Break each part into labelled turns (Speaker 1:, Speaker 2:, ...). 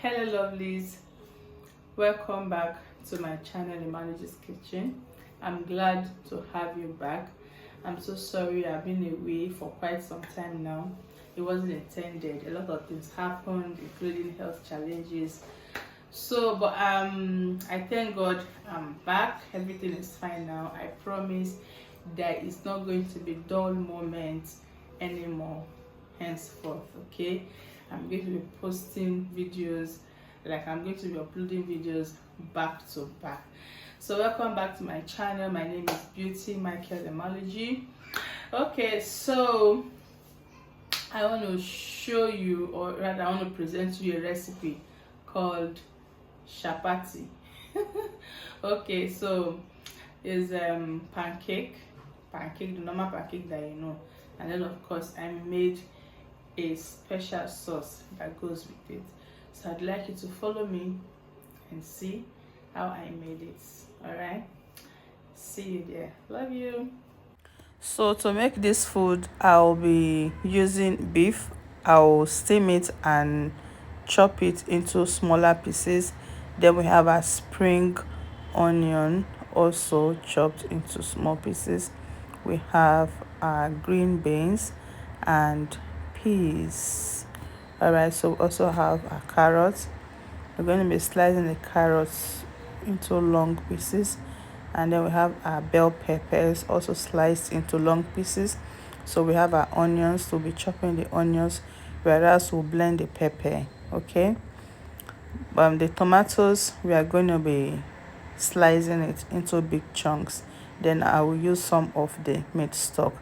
Speaker 1: Hello lovelies, welcome back to my channel Manager's Kitchen. I'm glad to have you back. I'm so sorry I've been away for quite some time now. It wasn't intended. A lot of things happened, including health challenges. But I thank God I'm back. Everything is fine now. I promise there is not going to be dull moments anymore henceforth. Okay, I'm going to be posting videos, like I'm going to be uploading videos back to back. So welcome back to my channel. My name is Beauty Michael Emology. Okay, so I want to show you, or rather I want to present you a recipe called Chapati. Okay, so is pancake, the normal pancake that you know, and then of course I made a special sauce that goes with it. So I'd like you to follow me and see how I made it. All right, see you there. Love you. So to make this food, I'll be using beef. I'll steam it and chop it into smaller pieces. Then we have a spring onion, also chopped into small pieces. We have green beans and peas. All right, so we also have a carrot. We're going to be slicing the carrots into long pieces, and then we have our bell peppers also sliced into long pieces. So we have our onions, so we'll be chopping the onions, whereas we'll blend the pepper. Okay, the tomatoes, we are going to be slicing it into big chunks. Then I will use some of the meat stock.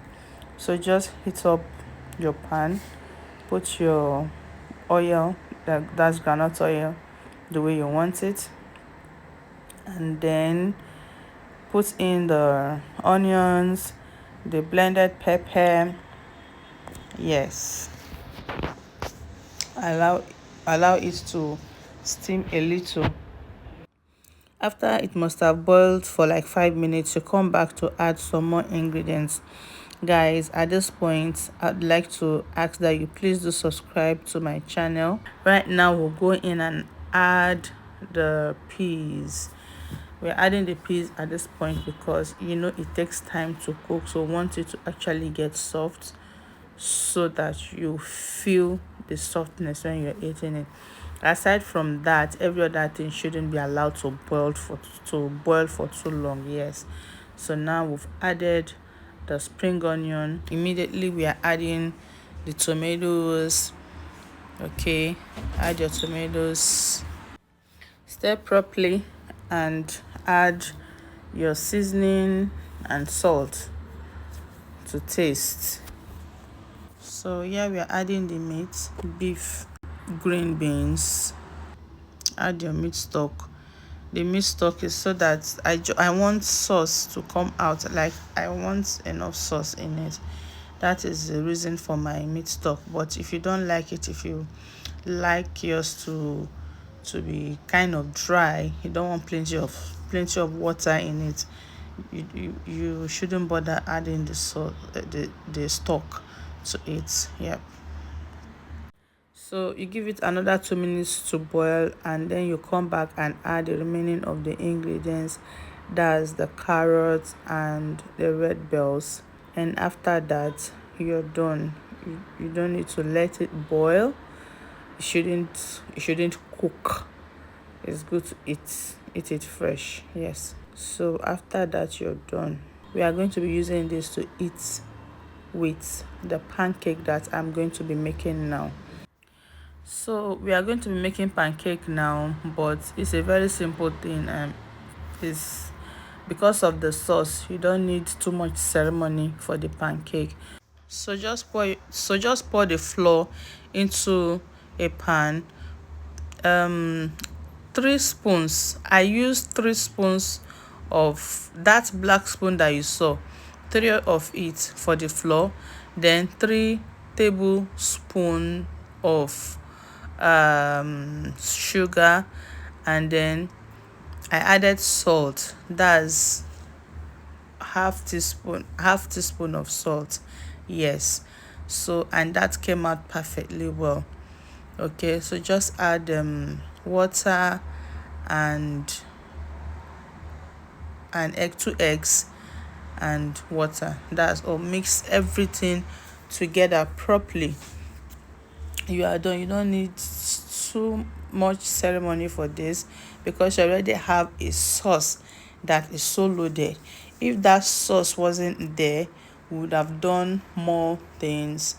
Speaker 1: So just heat up your pan, put your oil, that's groundnut oil, the way you want it, and then put in the onions, the blended pepper. Yes, allow it to steam a little. After it must have boiled for like 5 minutes, you come back to add some more ingredients. Guys, at this point I'd like to ask that you please do subscribe to my channel. Right now we'll go in and add the peas. We're adding the peas at this point because you know it takes time to cook, so we want it to actually get soft so that you feel the softness when you're eating it. Aside from that, every other thing shouldn't be allowed to boil for too long. Yes, so now we've added the spring onion. Immediately we are adding the tomatoes. Okay, add your tomatoes, stir properly, and add your seasoning and salt to taste. So here we are adding the meat, beef, green beans. Add your meat stock. The meat stock is so that I want sauce to come out, like I want enough sauce in it. That is the reason for my meat stock. But if you don't like it, if you like yours to be kind of dry, you don't want plenty of water in it, you shouldn't bother adding the stock to it. Yep. So you give it another 2 minutes to boil, and then you come back and add the remaining of the ingredients, that's the carrots and the red bells. And after that you're done. You don't need to let it boil. It shouldn't cook. It's good to eat it fresh. Yes, so after that you're done. We are going to be using this to eat with the pancake that I'm going to be making now. So we are going to be making pancake now, but it's a very simple thing. It's because of the sauce, you don't need too much ceremony for the pancake. So just pour the flour into a pan. 3 spoons. I used 3 spoons of that black spoon that you saw, 3 of it for the flour, then 3 tablespoons of sugar, and then I added salt. That's half teaspoon of salt. Yes, so and that came out perfectly well. Okay, so just add water and egg, 2 eggs and water. That's all. Mix everything together properly. You are done. You don't need too much ceremony for this, because you already have a sauce that is so loaded. If that sauce wasn't there, we would have done more things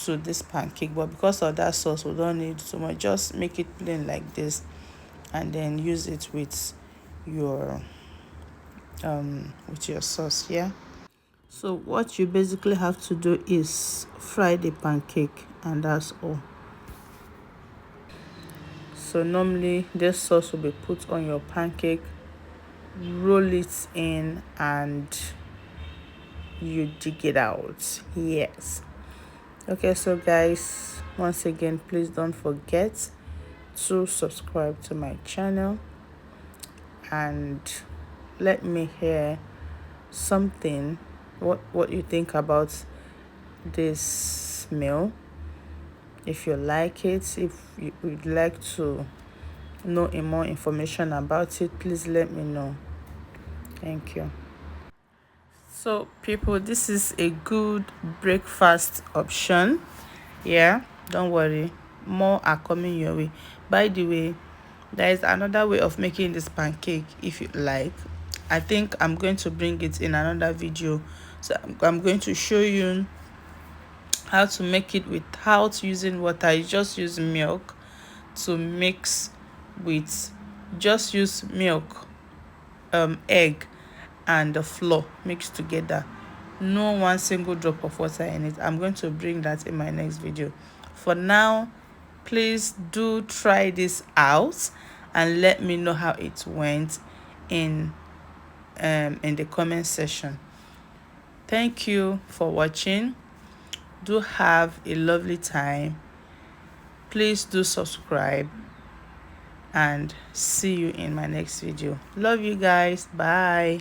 Speaker 1: to this pancake, but because of that sauce, we don't need so much. Just make it plain like this, and then use it with your sauce. Yeah, so what you basically have to do is fry the pancake, and that's all. So normally this sauce will be put on your pancake, roll it in, and you dig it out. Yes. Okay, so guys, once again, please don't forget to subscribe to my channel, and let me hear something, what you think about this meal. If you like it, if you would like to know more information about it, please let me know. Thank you. So people, this is a good breakfast option. Yeah, don't worry, more are coming your way. By the way, there is another way of making this pancake. If you like, I think I'm going to bring it in another video. So I'm going to show you how to make it without using water. You just use milk to mix with, just use milk, egg and the flour mixed together. No one single drop of water in it. I'm going to bring that in my next video. For now, please do try this out and let me know how it went in the comment section. Thank you for watching. Do have a lovely time. Please do subscribe, and see you in my next video. Love you guys. Bye.